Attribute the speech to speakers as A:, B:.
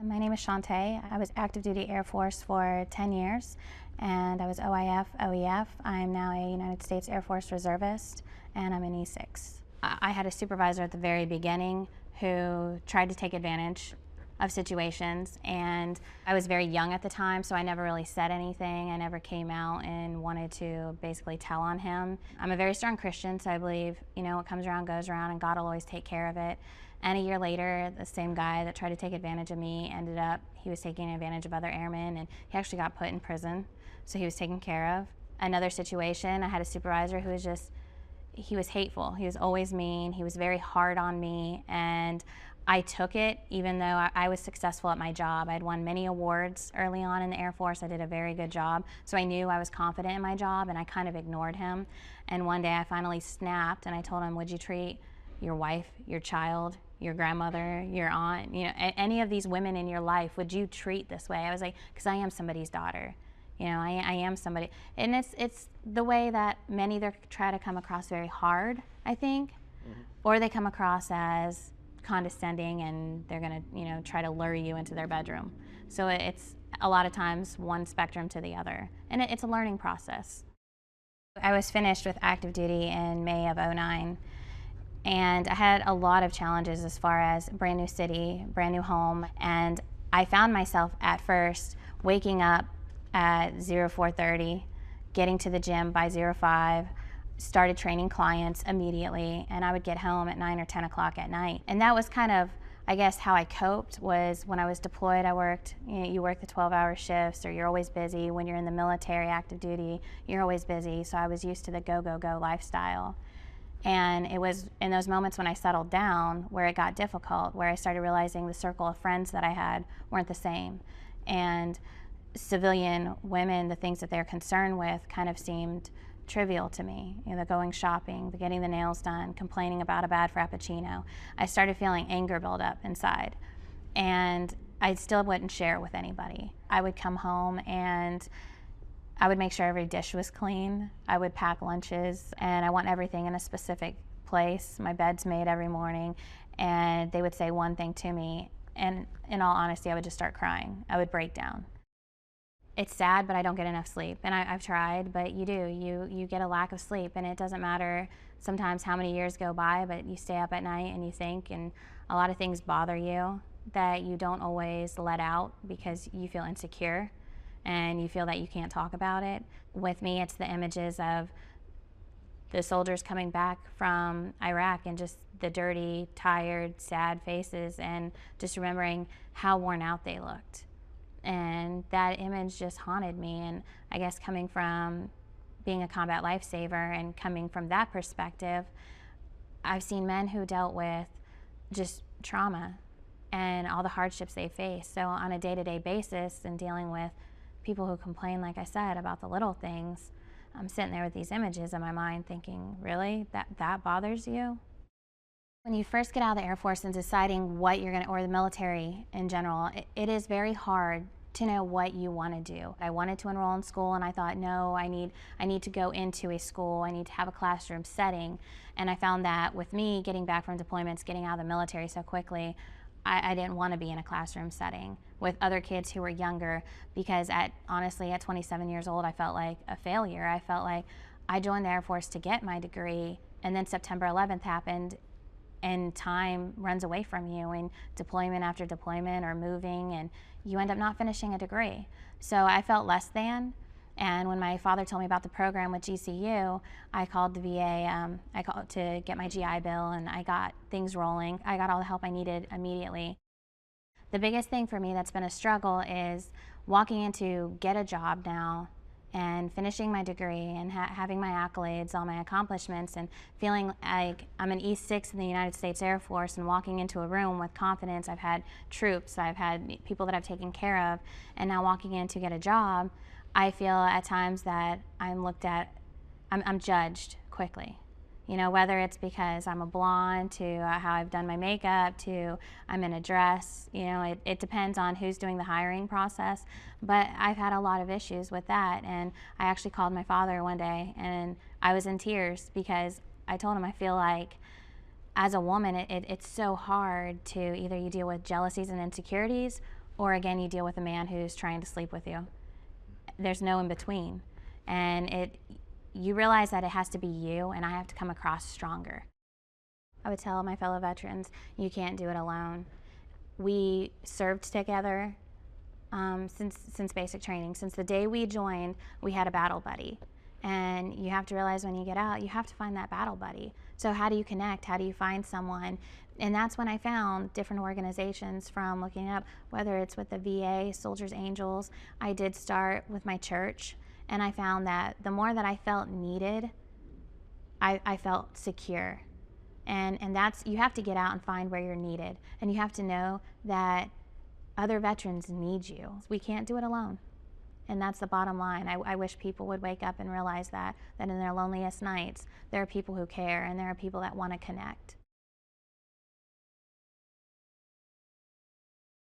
A: My name is Shantae. I was active duty Air Force for 10 years, and I was OIF, OEF. I'm now a United States Air Force reservist, and I'm an E6. I had a supervisor at the very beginning who tried to take advantage of situations, and I was very young at the time, so I never really said anything. I never came out and wanted to basically tell on him. I'm a very strong Christian, so I believe, what comes around goes around, and God will always take care of it. And a year later, the same guy that tried to take advantage of me he was taking advantage of other airmen, and he actually got put in prison, so he was taken care of. Another situation, I had a supervisor who he was hateful. He was always mean. He was very hard on me, and I took it even though I was successful at my job. I'd won many awards early on in the Air Force. I did a very good job, so I knew I was confident in my job, and I kind of ignored him. And one day I finally snapped, and I told him, would you treat your wife, your child, your grandmother, your aunt, any of these women in your life, would you treat this way? I was like, because I am somebody's daughter. I am somebody. And it's the way that many either try to come across very hard, I think, or they come across as condescending, and they're going to, try to lure you into their bedroom. So it's a lot of times one spectrum to the other, and it's a learning process. I was finished with active duty in May of '09. And I had a lot of challenges as far as brand new city, brand new home. And I found myself at first waking up at 04:30, getting to the gym by 05, started training clients immediately, and I would get home at 9 or 10 o'clock at night. And that was kind of, I guess, how I coped. Was when I was deployed, I worked, you work the 12-hour shifts, or you're always busy. When you're in the military, active duty, you're always busy. So I was used to the go, go, go lifestyle. And it was in those moments when I settled down where it got difficult, where I started realizing the circle of friends that I had weren't the same. And civilian women, the things that they're concerned with kind of seemed trivial to me. The going shopping, the getting the nails done, complaining about a bad Frappuccino. I started feeling anger build up inside. And I still wouldn't share it with anybody. I would come home and I would make sure every dish was clean. I would pack lunches, and I want everything in a specific place. My bed's made every morning, and they would say one thing to me, and in all honesty, I would just start crying. I would break down. It's sad, but I don't get enough sleep, and I've tried, but you do. You get a lack of sleep, and it doesn't matter sometimes how many years go by, but you stay up at night and you think, and a lot of things bother you that you don't always let out because you feel insecure and you feel that you can't talk about it. With me, it's the images of the soldiers coming back from Iraq and just the dirty, tired, sad faces, and just remembering how worn out they looked. And that image just haunted me. And I guess coming from being a combat lifesaver and coming from that perspective, I've seen men who dealt with just trauma and all the hardships they face. So on a day-to-day basis, and dealing with people who complain, like I said, about the little things, I'm sitting there with these images in my mind thinking, really? That bothers you? When you first get out of the Air Force and deciding what you're gonna, or the military in general, it is very hard to know what you want to do. I wanted to enroll in school, and I thought, no, I need to go into a school, I need to have a classroom setting. And I found that with me getting back from deployments, getting out of the military so quickly, I didn't want to be in a classroom setting with other kids who were younger, because honestly, at 27 years old, I felt like a failure. I felt like I joined the Air Force to get my degree, and then September 11th happened, and time runs away from you, and deployment after deployment, or moving, and you end up not finishing a degree. So I felt less than. And when my father told me about the program with GCU, I called the VA, I called to get my GI Bill, and I got things rolling. I got all the help I needed immediately. The biggest thing for me that's been a struggle is walking into get a job now and finishing my degree and having my accolades, all my accomplishments, and feeling like I'm an E6 in the United States Air Force and walking into a room with confidence. I've had troops, I've had people that I've taken care of, and now walking in to get a job, I feel at times that I'm judged quickly. Whether it's because I'm a blonde, to how I've done my makeup, to I'm in a dress, it depends on who's doing the hiring process. But I've had a lot of issues with that, and I actually called my father one day, and I was in tears because I told him I feel like as a woman, it's so hard to either you deal with jealousies and insecurities, Or again, you deal with a man who's trying to sleep with you. There's no in between. And you realize that it has to be you, and I have to come across stronger. I would tell my fellow veterans, you can't do it alone. We served together since basic training. Since the day we joined, we had a battle buddy. And you have to realize when you get out, you have to find that battle buddy. So how do you connect? How do you find someone? And that's when I found different organizations from looking up, whether it's with the VA, Soldiers Angels. I did start with my church, and I found that the more that I felt needed, I felt secure. And that's, you have to get out and find where you're needed. And you have to know that other veterans need you. We can't do it alone. And that's the bottom line. I wish people would wake up and realize that in their loneliest nights, there are people who care and there are people that want to connect.